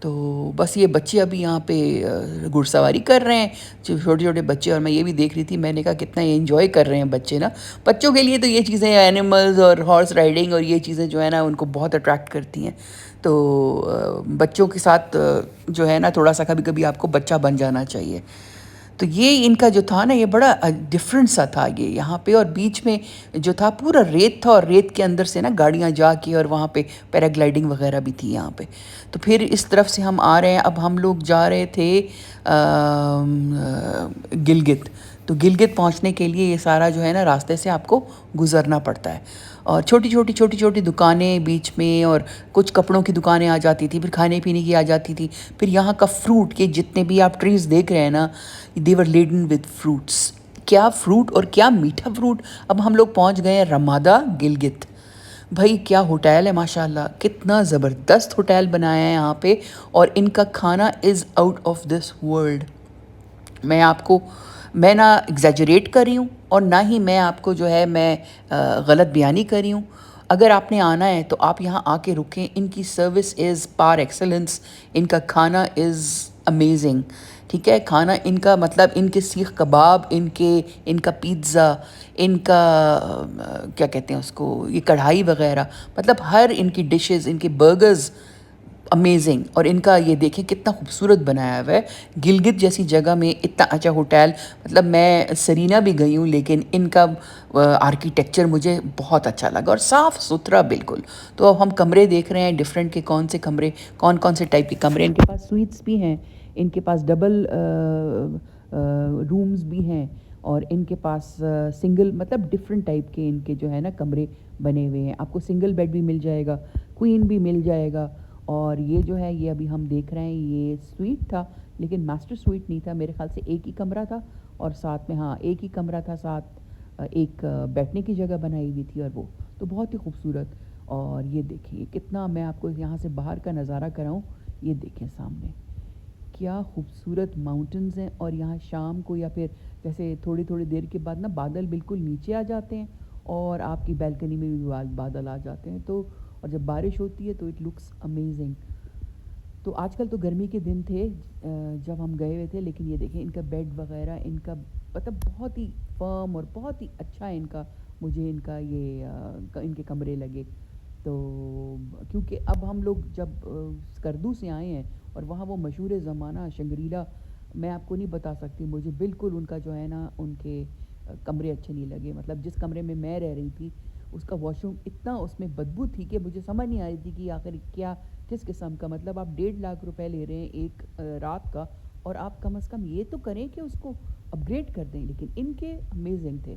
تو بس یہ بچے ابھی یہاں پہ گھڑ سواری کر رہے ہیں، چھوٹے چھوٹے بچے، اور میں یہ بھی دیکھ رہی تھی، میں نے کہا کتنا یہ انجوائے کر رہے ہیں بچے نا. بچوں کے لیے تو یہ چیزیں اینیملز اور ہارس رائڈنگ اور یہ چیزیں جو ہے نا ان کو بہت اٹریکٹ کرتی ہیں. تو بچوں کے ساتھ جو ہے نا تھوڑا سا کبھی کبھی آپ کو بچہ بن جانا چاہیے. تو یہ ان کا جو تھا نا یہ بڑا ڈفرینٹ سا تھا یہ یہاں پہ، اور بیچ میں جو تھا پورا ریت تھا، اور ریت کے اندر سے نا گاڑیاں جا کے، اور وہاں پہ پیراگلائڈنگ وغیرہ بھی تھی یہاں پہ. تو پھر اس طرف سے ہم آ رہے ہیں. اب ہم لوگ جا رہے تھے گلگت. تو گلگت پہنچنے کے لیے یہ سارا جو ہے نا راستے سے آپ کو گزرنا پڑتا ہے، اور چھوٹی چھوٹی دکانیں بیچ میں، اور کچھ کپڑوں کی دکانیں آ جاتی تھی، پھر کھانے پینے کی آ جاتی تھی. پھر یہاں کا فروٹ کے جتنے بھی آپ ٹریز دیکھ رہے ہیں نا، they were laden with fruits. کیا فروٹ، اور کیا میٹھا فروٹ. اب ہم لوگ پہنچ گئے ہیں رمادہ گلگت. بھائی کیا ہوٹل ہے ماشاء اللہ، کتنا زبردست ہوٹل بنایا ہے یہاں پہ، اور ان کا کھانا is out of this world. میں آپ کو، میں نہ ایگزیجریٹ کر رہی ہوں، اور نہ ہی میں آپ کو جو ہے میں غلط بیانی کر رہی ہوں. اگر آپ نے آنا ہے تو آپ یہاں آ کے رکیں. ان کی سروس از پار ایکسلنس، ان کا کھانا از امیزنگ. ٹھیک ہے، کھانا ان کا مطلب ان کے سیخ کباب، ان کا پیتزا، ان کا کیا کہتے ہیں اس کو، یہ کڑھائی وغیرہ، مطلب ہر ان کی ڈشز، ان کے برگرز امیزنگ. اور ان کا یہ دیکھیں کتنا خوبصورت بنایا ہوا ہے. گلگت جیسی جگہ میں اتنا اچھا ہوٹل، مطلب میں سرینا بھی گئی ہوں لیکن ان کا آرکیٹیکچر مجھے بہت اچھا لگا، اور صاف ستھرا بالکل. تو اب ہم کمرے دیکھ رہے ہیں ڈفرینٹ کے، کون سے کمرے، کون کون سے ٹائپ کے کمرے. ان کے پاس سویٹس بھی ہیں، ان کے پاس ڈبل رومز بھی ہیں، اور ان کے پاس سنگل، مطلب ڈفرینٹ ٹائپ کے ان کے جو ہے نا کمرے بنے ہوئے ہیں. آپ کو سنگل بیڈ بھی مل جائے گا، کوئین بھی مل جائے گا. اور یہ جو ہے یہ ابھی ہم دیکھ رہے ہیں یہ سویٹ تھا، لیکن ماسٹر سویٹ نہیں تھا میرے خیال سے. ایک ہی کمرہ تھا، اور ساتھ میں ہاں ایک ہی کمرہ تھا، ساتھ ایک بیٹھنے کی جگہ بنائی ہوئی تھی، اور وہ تو بہت ہی خوبصورت. اور یہ دیکھیں کتنا، میں آپ کو یہاں سے باہر کا نظارہ کراؤں، یہ دیکھیں سامنے کیا خوبصورت ماؤنٹنز ہیں. اور یہاں شام کو یا پھر جیسے تھوڑی تھوڑی دیر کے بعد نا بادل بالکل نیچے آ جاتے ہیں، اور آپ کی بیلکنی میں بھی بادل آ جاتے ہیں. تو اور جب بارش ہوتی ہے تو اٹ لکس امیزنگ. تو آج کل تو گرمی کے دن تھے جب ہم گئے ہوئے تھے، لیکن یہ دیکھیں ان کا بیڈ وغیرہ، ان کا مطلب بہت ہی فرم اور بہت ہی اچھا ہے ان کا. مجھے ان کا یہ ان کے کمرے لگے. تو کیونکہ اب ہم لوگ جب اسکردو سے آئے ہیں، اور وہاں وہ مشہور زمانہ شنگریلا، میں آپ کو نہیں بتا سکتی، مجھے بالکل ان کا جو ہے نا ان کے کمرے اچھے نہیں لگے. مطلب جس کمرے میں رہ رہی تھی اس کا واش روم اتنا اس میں بدبو تھی کہ مجھے سمجھ نہیں آ رہی تھی کہ آخر کیا کس قسم کا، مطلب آپ 1.5 لاکھ روپے لے رہے ہیں ایک رات کا، اور آپ کم از کم یہ تو کریں کہ اس کو اپ گریڈ کر دیں. لیکن ان کے امیزنگ تھے،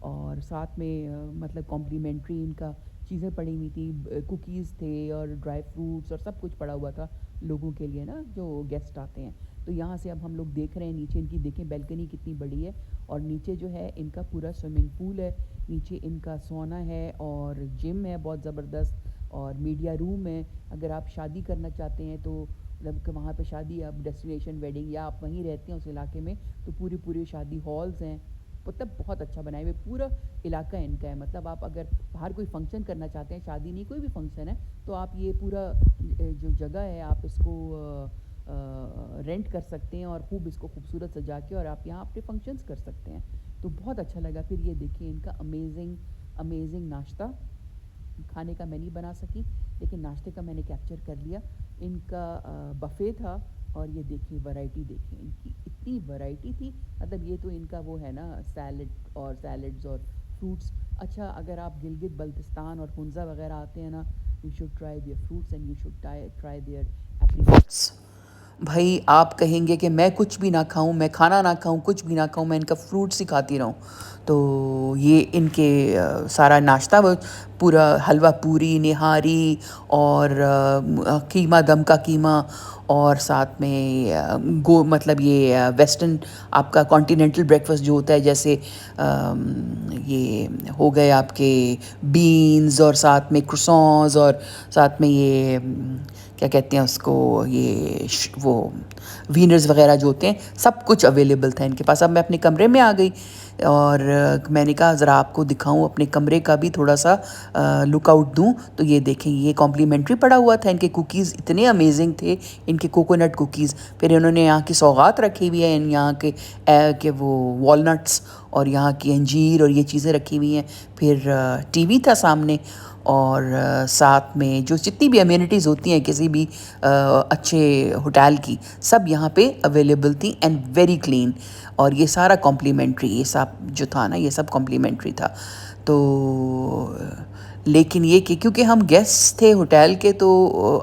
اور ساتھ میں مطلب کمپلیمنٹری ان کا چیزیں پڑی ہوئی تھی، کوکیز تھے اور ڈرائی فروٹس اور سب کچھ پڑا ہوا تھا لوگوں کے لیے نا جو گیسٹ آتے ہیں. تو یہاں سے اب ہم لوگ دیکھ رہے ہیں نیچے ان کی، دیکھیں بیلکنی کتنی بڑی ہے، اور نیچے جو ہے ان کا پورا سوئمنگ پول ہے، نیچے ان کا سونا ہے، اور جم ہے بہت زبردست، اور میڈیا روم ہے. اگر آپ شادی کرنا چاہتے ہیں تو مطلب کہ وہاں پہ شادی، آپ ڈیسٹینیشن ویڈنگ، یا آپ وہیں رہتے ہیں اس علاقے میں، تو پوری شادی ہالز ہیں. مطلب بہت اچھا بنائے ہوئے پورا علاقہ ان کا ہے. مطلب آپ اگر باہر کوئی فنکشن کرنا چاہتے ہیں، شادی نہیں کوئی بھی فنکشن ہے، تو آپ یہ پورا جو جگہ ہے آپ اس کو رینٹ کر سکتے ہیں، اور خوب اس کو خوبصورت سجا کے، اور آپ یہاں اپنے فنکشنز کر سکتے ہیں. تو بہت اچھا لگا. پھر یہ دیکھیں ان کا امیزنگ ناشتہ. کھانے کا میں نہیں بنا سکی، لیکن ناشتے کا میں نے کیپچر کر لیا. ان کا بفے تھا، اور یہ دیکھیں ورائٹی، دیکھیں ان کی اتنی ورائٹی تھی. مطلب یہ تو ان کا وہ ہے نا سیلڈز اور فروٹس. اچھا اگر آپ گلگت بلتستان اور ہنزا وغیرہ آتے ہیں نا، you should try their fruits and you should try their apricots. بھائی آپ کہیں گے کہ میں کچھ بھی نہ کھاؤں، میں کھانا نہ کھاؤں، کچھ بھی نہ کھاؤں، میں ان کا فروٹس ہی کھاتی رہوں. تو یہ ان کے سارا ناشتہ پورا حلوہ پوری، نہاری، اور قیمہ، دم کا قیمہ، اور ساتھ میں مطلب یہ ویسٹرن آپ کا کانٹیننٹل بریکفاسٹ جو ہوتا ہے، جیسے یہ ہو گئے آپ کے بینز، اور ساتھ میں کروسانز، اور ساتھ میں یہ کیا کہتے ہیں اس کو، یہ وہ وینرز وغیرہ جو ہوتے ہیں، سب کچھ اویلیبل تھا ان کے پاس. اب میں اپنے کمرے میں آ گئی اور میں نے کہا ذرا آپ کو دکھاؤں اپنے کمرے کا بھی تھوڑا سا لک آؤٹ دوں. تو یہ دیکھیں یہ کمپلیمنٹری پڑا ہوا تھا. ان کے کوکیز اتنے امیزنگ تھے، ان کے کوکونٹ کوکیز. پھر انہوں نے یہاں کی سوغات رکھی ہوئی ہے، یہاں کے وہ والنٹس اور یہاں کی انجیر اور یہ چیزیں رکھی ہوئی ہیں. پھر ٹی وی تھا سامنے، اور ساتھ میں جو جتنی بھی امینٹیز ہوتی ہیں کسی بھی اچھے ہوٹل کی، سب یہاں پہ اویلیبل تھیں اینڈ ویری کلین. اور یہ سارا کمپلیمنٹری، یہ سب جو تھا نا یہ سب کمپلیمنٹری تھا. تو لیکن یہ کہ کیونکہ ہم گیسٹ تھے ہوٹل کے تو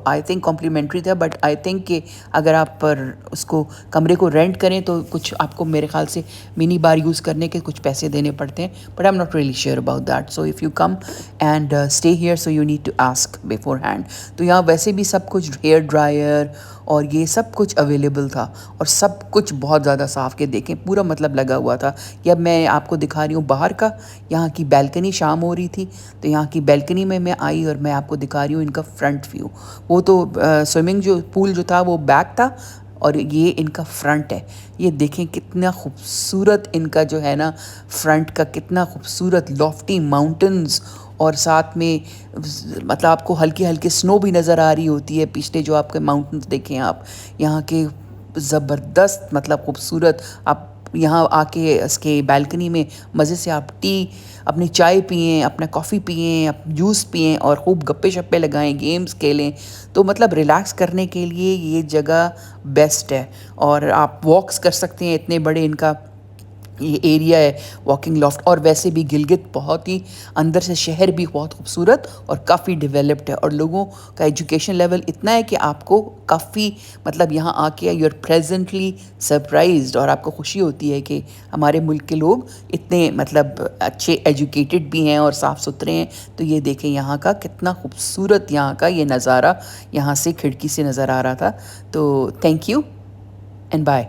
آئی تھنک کمپلیمنٹری تھا. بٹ آئی تھنک کہ اگر آپ پر اس کو کمرے کو رینٹ کریں تو کچھ آپ کو میرے خیال سے منی بار یوز کرنے کے کچھ پیسے دینے پڑتے ہیں. But I am not really sure about that. So if you come and stay here so you need to ask beforehand. تو یہاں ویسے بھی سب کچھ ہیئر ڈرائر اور یہ سب کچھ اویلیبل تھا، اور سب کچھ بہت زیادہ صاف. کے دیکھیں پورا مطلب لگا ہوا تھا. یہ اب میں آپ کو دکھا رہی ہوں باہر کا، یہاں کی بیلکنی. شام ہو رہی تھی تو یہاں کی بیلکنی میں آئی اور میں آپ کو دکھا رہی ہوں ان کا فرنٹ ویو. وہ تو سوئمنگ جو پول جو تھا وہ بیک تھا، اور یہ ان کا فرنٹ ہے. یہ دیکھیں کتنا خوبصورت ان کا جو ہے نا فرنٹ کا، کتنا خوبصورت لافٹی ماؤنٹنز، اور ساتھ میں مطلب آپ کو ہلکی ہلکی سنو بھی نظر آ رہی ہوتی ہے. پچھلے جو آپ کے ماؤنٹنز دیکھیں آپ یہاں کے، زبردست مطلب خوبصورت. آپ یہاں آ کے اس کے بالکنی میں مزے سے آپ اپنی چائے پئیں، اپنا کافی پئیں، جوس پئیں، اور خوب گپے شپے لگائیں، گیمز کھیلیں. تو مطلب ریلیکس کرنے کے لیے یہ جگہ بیسٹ ہے. اور آپ واکس کر سکتے ہیں، اتنے بڑے ان کا یہ ایریا ہے واکنگ لافٹ. اور ویسے بھی گلگت بہت ہی اندر سے شہر بھی بہت خوبصورت اور کافی ڈیولپڈ ہے، اور لوگوں کا ایجوکیشن لیول اتنا ہے کہ آپ کو کافی مطلب یہاں آ کے یو آر پریزنٹلی سرپرائزڈ، اور آپ کو خوشی ہوتی ہے کہ ہمارے ملک کے لوگ اتنے مطلب اچھے ایجوکیٹڈ بھی ہیں اور صاف ستھرے ہیں. تو یہ دیکھیں یہاں کا کتنا خوبصورت یہاں کا یہ نظارہ یہاں سے کھڑکی سے نظر آ رہا تھا. تو تھینک یو اینڈ بائے.